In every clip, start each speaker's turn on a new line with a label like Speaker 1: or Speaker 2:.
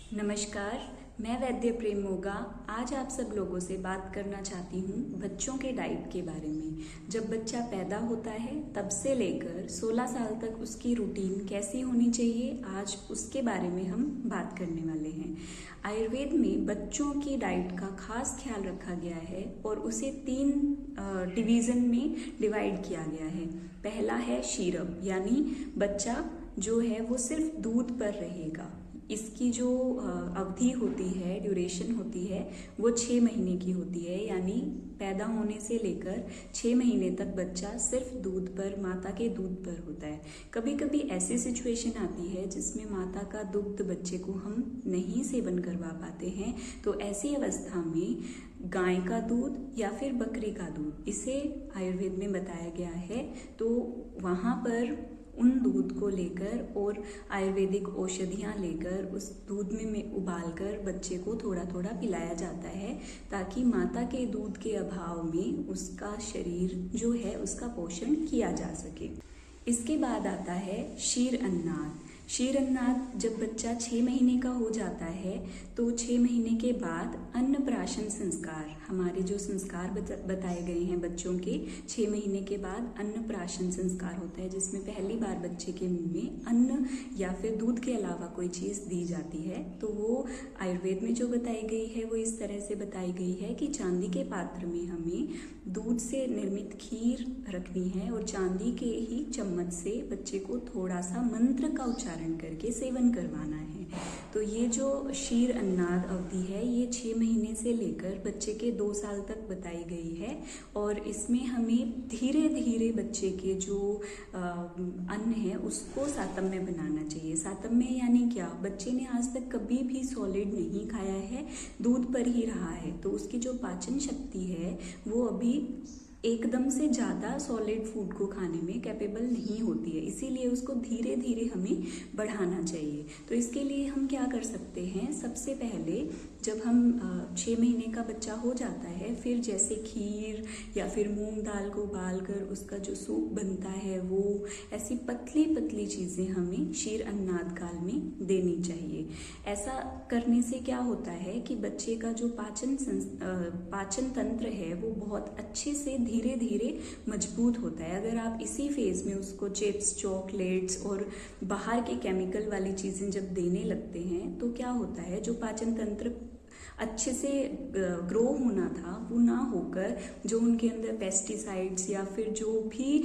Speaker 1: नमस्कार, मैं वैद्य प्रेम मोगा आज आप सब लोगों से बात करना चाहती हूँ बच्चों के डाइट के बारे में। जब बच्चा पैदा होता है तब से लेकर 16 साल तक उसकी रूटीन कैसी होनी चाहिए, आज उसके बारे में हम बात करने वाले हैं। आयुर्वेद में बच्चों की डाइट का खास ख्याल रखा गया है और उसे 3 डिवीज़न में डिवाइड किया गया है। पहला है शीरब, यानी बच्चा जो है वो सिर्फ दूध पर रहेगा। इसकी जो अवधि होती है, ड्यूरेशन होती है, वो 6 महीने की होती है, यानी पैदा होने से लेकर 6 महीने तक बच्चा सिर्फ दूध पर, माता के दूध पर होता है। कभी कभी ऐसी सिचुएशन आती है जिसमें माता का दुग्ध बच्चे को हम नहीं सेवन करवा पाते हैं, तो ऐसी अवस्था में गाय का दूध या फिर बकरी का दूध, इसे आयुर्वेद में बताया गया है। तो वहाँ पर उन दूध को लेकर और आयुर्वेदिक औषधियाँ लेकर उस दूध में उबाल कर बच्चे को थोड़ा थोड़ा पिलाया जाता है, ताकि माता के दूध के अभाव में उसका शरीर जो है उसका पोषण किया जा सके। इसके बाद आता है शीर अन्नाद। शीर अन्नाद जब बच्चा 6 महीने का हो जाता है तो 6 महीने के बाद अन्नप्राशन संस्कार, हमारे जो संस्कार बताए गए हैं बच्चों के, 6 महीने के बाद अन्नप्राशन संस्कार होता है, जिसमें पहली बार बच्चे के मुंह में अन्न या फिर दूध के अलावा कोई चीज़ दी जाती है। तो वो आयुर्वेद में जो बताई गई है वो इस तरह से बताई गई है कि चांदी के पात्र में हमें दूध से निर्मित खीर रखनी है और चांदी के ही चम्मच से बच्चे को थोड़ा सा मंत्र का उच्चारण करके सेवन करवाना है। तो ये जो शीर अन्नाद अवधि है ये 6 महीने से लेकर बच्चे के 2 साल तक बताई गई है, और इसमें हमें धीरे धीरे बच्चे के जो अन्न है उसको सातम्य बनाना चाहिए। सातम्य यानी क्या? बच्चे ने आज तक कभी भी सॉलिड नहीं खाया है, दूध पर ही रहा है, तो उसकी जो पाचन शक्ति है वो अभी एकदम से ज़्यादा सॉलिड फूड को खाने में कैपेबल नहीं होती है, इसीलिए उसको धीरे धीरे हमें बढ़ाना चाहिए। तो इसके लिए हम क्या कर सकते हैं? सबसे पहले जब हम 6 महीने का बच्चा हो जाता है, फिर जैसे खीर या फिर मूंग दाल को उबाल कर उसका जो सूप बनता है, वो ऐसी पतली पतली चीज़ें हमें शीर अन्नाद काल में देनी चाहिए। ऐसा करने से क्या होता है कि बच्चे का जो पाचन तंत्र है वो बहुत अच्छे से धीरे धीरे मजबूत होता है। अगर आप इसी फेज में उसको चिप्स, चॉकलेट्स और बाहर के केमिकल वाली चीज़ें जब देने लगते हैं तो क्या होता है, जो पाचन तंत्र अच्छे से ग्रो होना था वो ना होकर जो उनके अंदर पेस्टिसाइड्स या फिर जो भी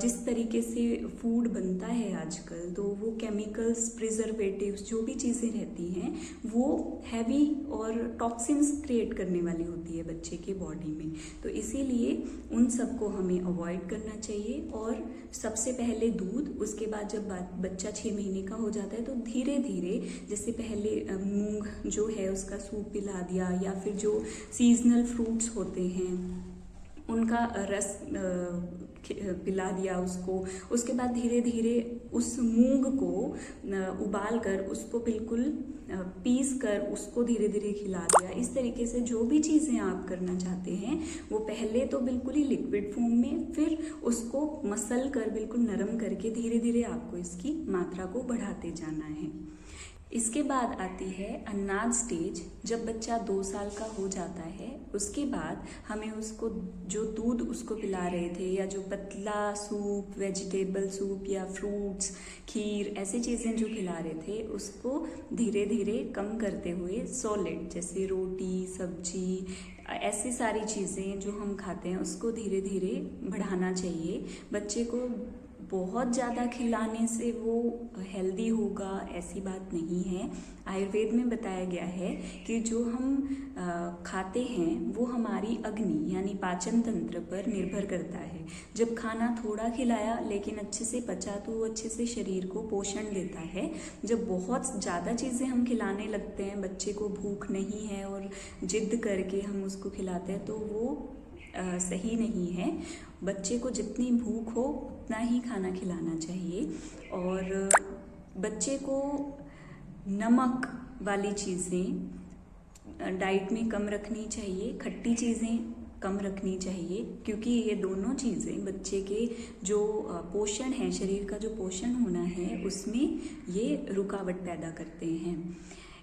Speaker 1: जिस तरीके से फूड बनता है आजकल, तो वो केमिकल्स, प्रिजर्वेटिव्स, जो भी चीज़ें रहती हैं वो हैवी और टॉक्सिन्स क्रिएट करने वाली होती है बच्चे के बॉडी में। तो इसीलिए उन सबको हमें अवॉइड करना चाहिए। और सबसे पहले दूध, उसके बाद जब बच्चा 6 महीने का हो जाता है तो धीरे धीरे, जैसे पहले मूंग जो है उसका सूप पिला दिया, या फिर जो सीजनल फ्रूट्स होते हैं उनका रस पिला दिया उसको। उसके बाद धीरे धीरे उस मूंग को उबाल कर उसको बिल्कुल पीस कर उसको धीरे धीरे खिला दिया। इस तरीके से जो भी चीज़ें आप करना चाहते हैं वो पहले तो बिल्कुल ही लिक्विड फॉर्म में, फिर उसको मसल कर बिल्कुल नरम करके धीरे धीरे आपको इसकी मात्रा को बढ़ाते जाना है। इसके बाद आती है अन्नाद स्टेज। जब बच्चा 2 साल का हो जाता है उसके बाद हमें उसको जो दूध उसको पिला रहे थे, या जो पतला सूप, वेजिटेबल सूप या फ्रूट्स, खीर, ऐसी चीज़ें जो खिला रहे थे उसको धीरे धीरे कम करते हुए सॉलिड जैसे रोटी, सब्जी, ऐसी सारी चीज़ें जो हम खाते हैं उसको धीरे धीरे बढ़ाना चाहिए। बच्चे को बहुत ज़्यादा खिलाने से वो हेल्दी होगा ऐसी बात नहीं है। आयुर्वेद में बताया गया है कि जो हम खाते हैं वो हमारी अग्नि यानी पाचन तंत्र पर निर्भर करता है। जब खाना थोड़ा खिलाया लेकिन अच्छे से पचा तो वो अच्छे से शरीर को पोषण देता है। जब बहुत ज़्यादा चीज़ें हम खिलाने लगते हैं, बच्चे को भूख नहीं है और जिद करके हम उसको खिलाते हैं, तो वो सही नहीं है। बच्चे को जितनी भूख हो उतना ही खाना खिलाना चाहिए। और बच्चे को नमक वाली चीज़ें डाइट में कम रखनी चाहिए, खट्टी चीज़ें कम रखनी चाहिए, क्योंकि ये दोनों चीज़ें बच्चे के जो पोषण है, शरीर का जो पोषण होना है उसमें ये रुकावट पैदा करते हैं।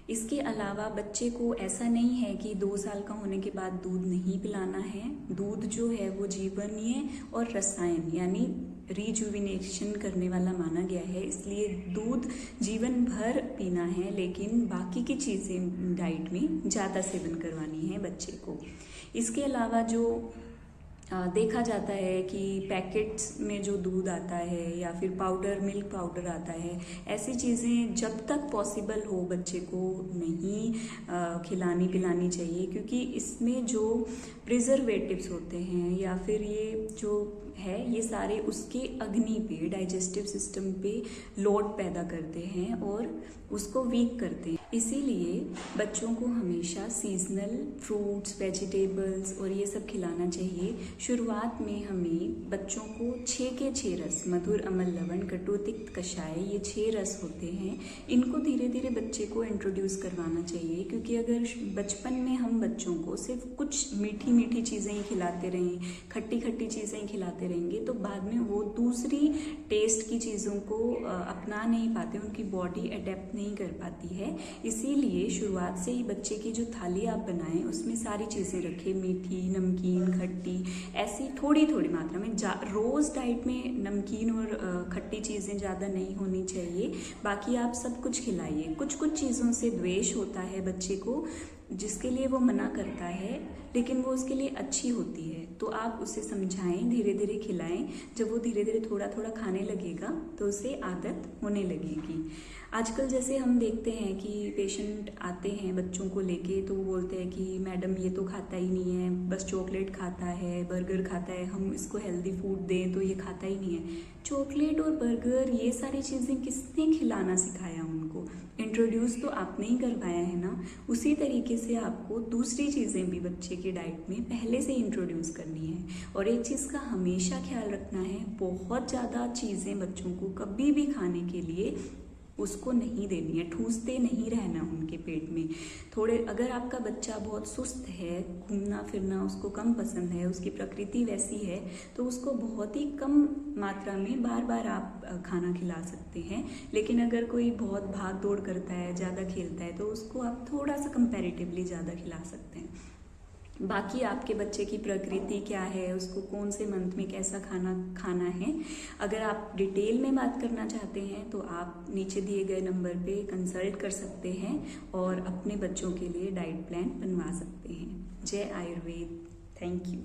Speaker 1: इसके अलावा बच्चे को ऐसा नहीं है कि 2 साल का होने के बाद दूध नहीं पिलाना है। दूध जो है वो जीवनीय और रसायन यानी रिजुविनेशन करने वाला माना गया है, इसलिए दूध जीवन भर पीना है, लेकिन बाकी की चीज़ें डाइट में ज़्यादा सेवन करवानी है बच्चे को। इसके अलावा जो देखा जाता है कि पैकेट्स में जो दूध आता है या फिर पाउडर, मिल्क पाउडर आता है, ऐसी चीज़ें जब तक पॉसिबल हो बच्चे को नहीं खिलानी पिलानी चाहिए, क्योंकि इसमें जो प्रिजर्वेटिव्स होते हैं या फिर ये जो है ये सारे उसके अग्नि पे, डाइजेस्टिव सिस्टम पे लोड पैदा करते हैं और उसको वीक करते हैं। इसीलिए बच्चों को हमेशा सीजनल फ्रूट्स, वेजिटेबल्स और ये सब खिलाना चाहिए। शुरुआत में हमें बच्चों को 6 के 6 रस, मधुर, अम्ल, लवण, कटु, तिक्त, कषाय, ये 6 रस होते हैं, इनको धीरे धीरे बच्चे को इंट्रोड्यूस करवाना चाहिए। क्योंकि अगर बचपन में हम बच्चों को सिर्फ कुछ मीठी मीठी चीज़ें ही खिलाते रहें, खट्टी खट्टी चीज़ें ही खिलाते रहेंगे, तो बाद में वो दूसरी टेस्ट की चीज़ों को अपना नहीं पाते, उनकी बॉडी अडेप्ट नहीं कर पाती है। इसीलिए शुरुआत से ही बच्चे की जो थाली आप बनाएं उसमें सारी चीज़ें रखें, मीठी, नमकीन, खट्टी, ऐसी थोड़ी थोड़ी मात्रा में। रोज़ डाइट में नमकीन और खट्टी चीज़ें ज़्यादा नहीं होनी चाहिए। बाकी आप सब कुछ खिलाइए। कुछ कुछ चीज़ों से द्वेष होता है बच्चे को, जिसके लिए वो मना करता है, लेकिन वो उसके लिए अच्छी होती है, तो आप उसे समझाएं, धीरे धीरे खिलाएं। जब वो धीरे धीरे थोड़ा थोड़ा खाने लगेगा तो उसे आदत होने लगेगी। आजकल जैसे हम देखते हैं कि पेशेंट आते हैं बच्चों को लेके, तो वो बोलते हैं कि मैडम ये तो खाता ही नहीं है, बस चॉकलेट खाता है, बर्गर खाता है, हम इसको हेल्दी फूड दें तो ये खाता ही नहीं है। चॉकलेट और बर्गर ये सारी चीज़ें किसने खिलाना सिखाया उनको? इंट्रोड्यूस तो आपने ही करवाया है ना। उसी तरीके से आपको दूसरी चीज़ें भी बच्चे की डाइट में पहले से इंट्रोड्यूस करनी है। और एक चीज़ का हमेशा ख्याल रखना है, बहुत ज़्यादा चीज़ें बच्चों को कभी भी खाने के लिए उसको नहीं देनी है, ठूसते नहीं रहना उनके पेट में। थोड़े, अगर आपका बच्चा बहुत सुस्त है, घूमना फिरना उसको कम पसंद है, उसकी प्रकृति वैसी है, तो उसको बहुत ही कम मात्रा में बार बार आप खाना खिला सकते हैं। लेकिन अगर कोई बहुत भाग दौड़ करता है, ज़्यादा खेलता है, तो उसको आप थोड़ा सा कंपैरेटिवली ज़्यादा खिला सकते हैं। बाकी आपके बच्चे की प्रकृति क्या है, उसको कौन से मंथ में कैसा खाना खाना है, अगर आप डिटेल में बात करना चाहते हैं तो आप नीचे दिए गए नंबर पे कंसल्ट कर सकते हैं और अपने बच्चों के लिए डाइट प्लान बनवा सकते हैं। जय आयुर्वेद। Thank you.